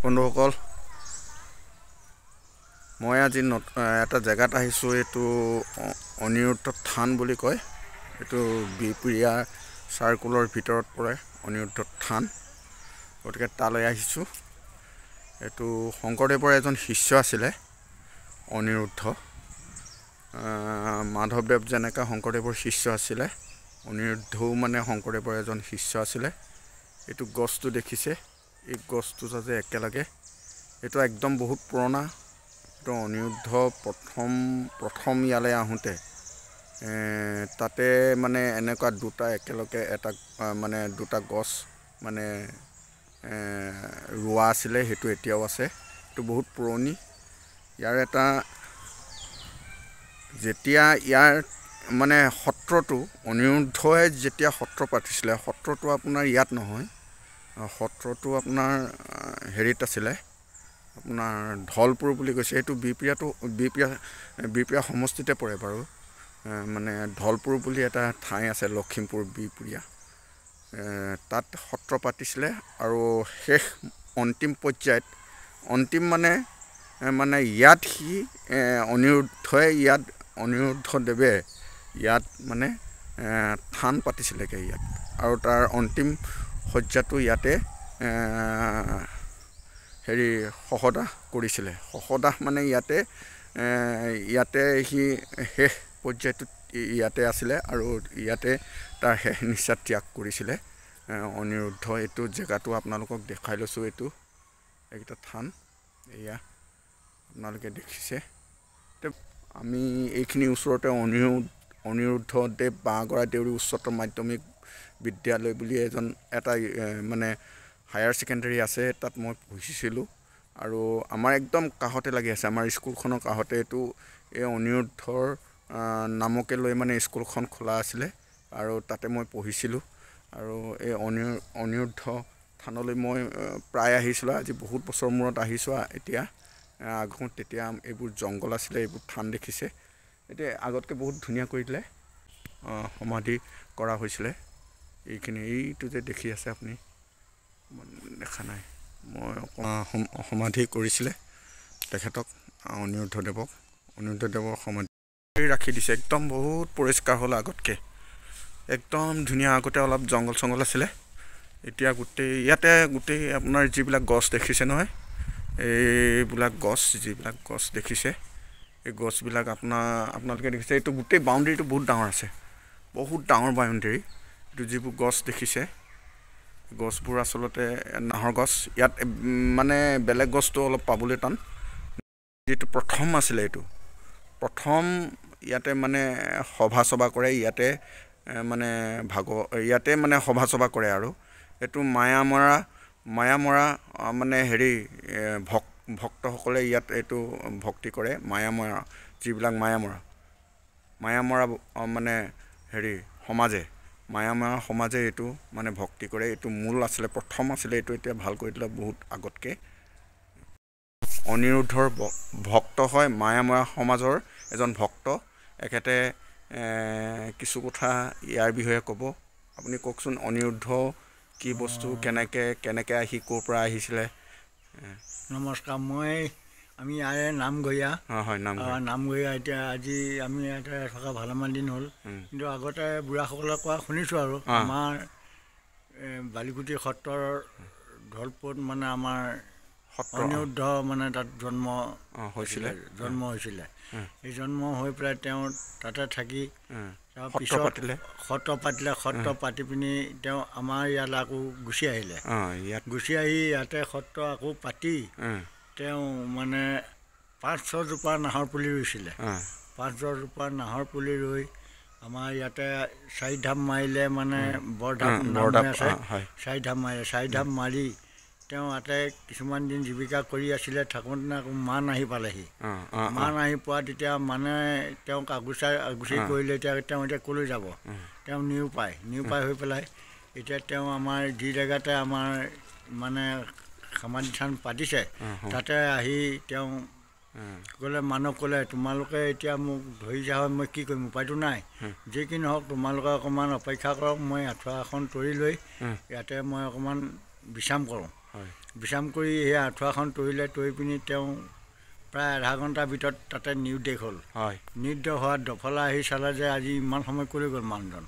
বন্ধুসকল, মই আজি এটা জেগাত আহিছোঁ। এইটো অনিৰুদ্ধ থান বুলি কয়। এইটো বিহপুৰীয়া চাৰ্কুলৰ ভিতৰত পৰে অনিৰুদ্ধ থান। গতিকে তালৈ আহিছোঁ। এইটো শংকৰদেৱৰ এজন শিষ্য আছিলে অনিৰুদ্ধ। মাধৱদেৱ যেনেকৈ শংকৰদেৱৰ শিষ্য আছিলে, অনিৰুদ্ধও মানে শংকৰদেৱৰ এজন শিষ্য আছিলে। এইটো গছটো দেখিছে, এই গছটো যে একেলগে, এইটো একদম বহুত পুৰণা। এইটো অনিৰুদ্ধ প্ৰথম ইয়ালৈ আহোঁতে তাতে মানে এনেকুৱা দুটা একেলগে দুটা গছ মানে ৰোৱা আছিলে। সেইটো এতিয়াও আছে। এইটো বহুত পুৰণি। ইয়াৰ যেতিয়া ইয়াৰ মানে সত্ৰটো অনিৰুদ্ধই যেতিয়া সত্ৰ পাতিছিলে, সত্ৰটো আপোনাৰ ইয়াত নহয়, সত্ৰটো আপোনাৰ হেৰিত আছিলে, আপোনাৰ ধলপুৰ বুলি কৈছে। এইটো বিহপুৰীয়া সমষ্টিতে পৰে বাৰু। মানে ধলপুৰ বুলি এটা ঠাই আছে লখিমপুৰ বিহপুৰীয়া, তাত সত্ৰ পাতিছিলে। আৰু শেষ অন্তিম পৰ্যায়ত মানে ইয়াত অনিৰুদ্ধদেৱে ইয়াত মানে থান পাতিছিলেগৈ ইয়াত। আৰু তাৰ অন্তিম শয্যাটো ইয়াতে শৱদাহ কৰিছিলে। শৱদাহ মানে ইয়াতে সি শেষ পৰ্যায়টোত ইয়াতে আছিলে আৰু ইয়াতে তাৰ শেষ নিশ্বাস ত্যাগ কৰিছিলে অনিৰুদ্ধ। এইটো জেগাটো আপোনালোকক দেখাই লৈছোঁ। এইকেইটা থান এয়া আপোনালোকে দেখিছে। আমি এইখিনি ওচৰতে অনিৰুদ্ধদেৱ বাঁহগৰা দেউৰী উচ্চতৰ মাধ্যমিক বিদ্যালয় বুলি এটা মানে হায়াৰ ছেকেণ্ডেৰী আছে, তাত মই পঢ়িছিলোঁ। আৰু আমাৰ একদম কাষতে লাগি আছে, আমাৰ স্কুলখনৰ কাষতে। এই অনিৰুদ্ধৰ নামকে লৈ মানে স্কুলখন খোলা আছিলে আৰু তাতে মই পঢ়িছিলোঁ। আৰু এই অনিৰুদ্ধ থানলৈ মই প্ৰায় আহিছিলোঁ। আজি বহুত বছৰ মূৰত আহিছোঁ। এতিয়া আহোঁ তেতিয়া এইবোৰ জংঘল আছিলে, এইবোৰ থান দেখিছে। এতিয়া আগতকৈ বহুত ধুনীয়া কৰি দিলে, সমাধি কৰা হৈছিলে। এইটো যে দেখি আছে আপুনি, দেখা নাই, মই সমাধি কৰিছিলে তেখেতক, অনিৰুদ্ধদেৱৰ সমাধি ৰাখি দিছে। একদম বহুত পৰিষ্কাৰ হ'ল আগতকৈ, একদম ধুনীয়া। আগতে অলপ জংঘল আছিলে, এতিয়া ইয়াতে আপোনাৰ যিবিলাক গছ দেখিছে নহয়, যিবিলাক গছ দেখিছে, এই গছবিলাক আপোনালোকে দেখিছে। এইটো গোটেই বাউণ্ডেৰীটো বহুত ডাঙৰ আছে, বহুত ডাঙৰ বাউণ্ডেৰী। এইটো যিবোৰ গছ দেখিছে, গছবোৰ আচলতে নাহৰ গছ। ইয়াত মানে বেলেগ গছটো অলপ পাবলৈ টান। যিটো প্ৰথম আছিলে, এইটো প্ৰথম ইয়াতে মানে সভা চভা কৰে, ইয়াতে মানে সভা চভা কৰে। আৰু এইটো মায়ামৰা মানে ভক্তসকলে ইয়াত এইটো ভক্তি কৰে। যিবিলাক মায়ামৰা মানে সমাজে এইটো মানে ভক্তি কৰে। এইটো মূল আছিলে, প্ৰথম আছিলে এইটো। এতিয়া ভাল কৰি দিলে বহুত আগতকৈ। অনিৰুদ্ধৰ ভক্ত হয়, মায়ামৰা সমাজৰ এজন ভক্ত। এখেতে কিছু কথা ইয়াৰ বিষয়ে ক'ব। আপুনি কওকচোন, অনিৰুদ্ধ কি বস্তু, কেনেকৈ আহি ক'ৰ পৰা আহিছিলে? নমস্কাৰ। আমি ইয়াৰে নামঘৰীয়া। হয়, নামঘৰীয়া। এতিয়া আজি আমি ইয়াতে থকা ভালেমান দিন হ'ল, কিন্তু আগতে বুঢ়াসকলে কোৱা শুনিছোঁ। আৰু আমাৰ বালিকুটি সত্ৰৰ ধলপুৰত মানে আমাৰ অনিৰুদ্ধ মানে তাত জন্ম হৈছিলে। এই জন্ম হৈ পেলাই তেওঁ তাতে থাকি তাৰপিছত সত্ৰ পাতি পিনি তেওঁ আমাৰ ইয়ালৈ আকৌ গুচি আহিলে। গুচি আহি ইয়াতে সত্ৰ আকৌ পাতি তেওঁ মানে 5-6জোপা নাহৰ পুলি ৰুইছিলে। 5-6জোপা নাহৰ পুলি ৰুই আমাৰ ইয়াতে 4 ধাপ মাৰিলে, মানে বৰধাপ আছে, 4 ধাপ মাৰিলে। 4 ধাপ মাৰি তেওঁ ইয়াতে কিছুমান দিন জীৱিকা কৰি আছিলে। থাকোঁতে আকৌ মান আহি পালেহি। মান আহি পোৱা তেতিয়া মানে তেওঁক আগুচি কৰিলে। তেওঁ এতিয়া ক'লৈ যাব? তেওঁ নিৰুপায় হৈ পেলাই এতিয়া তেওঁ আমাৰ যি জেগাতে আমাৰ মানে সমাধি থান পাতিছে, তাতে আহি তেওঁ মানুহক ক'লে, তোমালোকে এতিয়া মোক ধৰিছা হয়, মই কি কৰিম? উপায়টো নাই। যি কি নহওক, তোমালোকে অকণমান অপেক্ষা কৰক, মই আঁঠুৱা এখন তৰি লৈ ইয়াতে মই অকণমান বিশ্ৰাম কৰোঁ। বিশ্ৰাম কৰি সেই আঁঠুৱাখন তৰিলে, তৰি পিনি তেওঁ প্ৰায় আধা ঘণ্টাৰ ভিতৰত তাতে নিৰুদ্দেশ হ'ল। নিৰুদ্দেশ হোৱাত দফলা আহি চালে যে আজি ইমান সময় ক'লৈ গ'ল মানুহজন।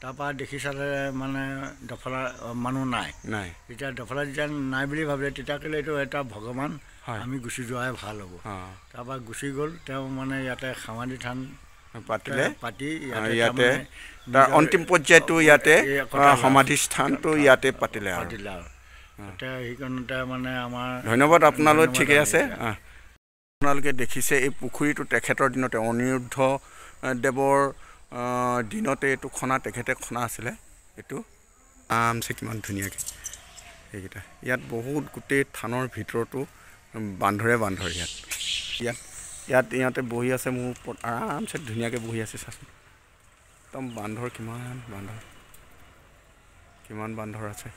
তাৰপৰা দেখি চালে মানে দফলা মানুহ নাই। যেতিয়া দফলা যেতিয়া নাই বুলি ভাবিলে, তেতিয়া ক'লে এইটো এটা ভগৱান, আমি গুচি যোৱাই ভাল হ'ব। তাৰপৰা গুচি গ'ল। তেওঁ মানে ইয়াতে সমাধি থান পাতি ইয়াতে তাৰ অন্তিম পৰ্যায়টো ইয়াতে সমাধি স্থানটো ইয়াতে পাতিলে আৰু সেইকাৰণতে মানে আমাৰ ধন্যবাদ আপোনালৈ। ঠিকে আছে। আপোনালোকে দেখিছে এই পুখুৰীটো তেখেতৰ দিনতে অনিৰুদ্ধ দেৱৰ দিনতে এইটো খনা তেখেতে খনা আছিলে। এইটো আমছে কিমান ধুনীয়াকৈ সেইকেইটা ইয়াত বহুত গোটেই থানৰ ভিতৰতো বান্ধৰে ইয়াত ইয়াতে বহি আছে। মোৰ ওপৰত আৰামছে ধুনীয়াকৈ বহি আছে। চাচোন একদম বান্ধৰ কিমান বান্ধৰ আছে।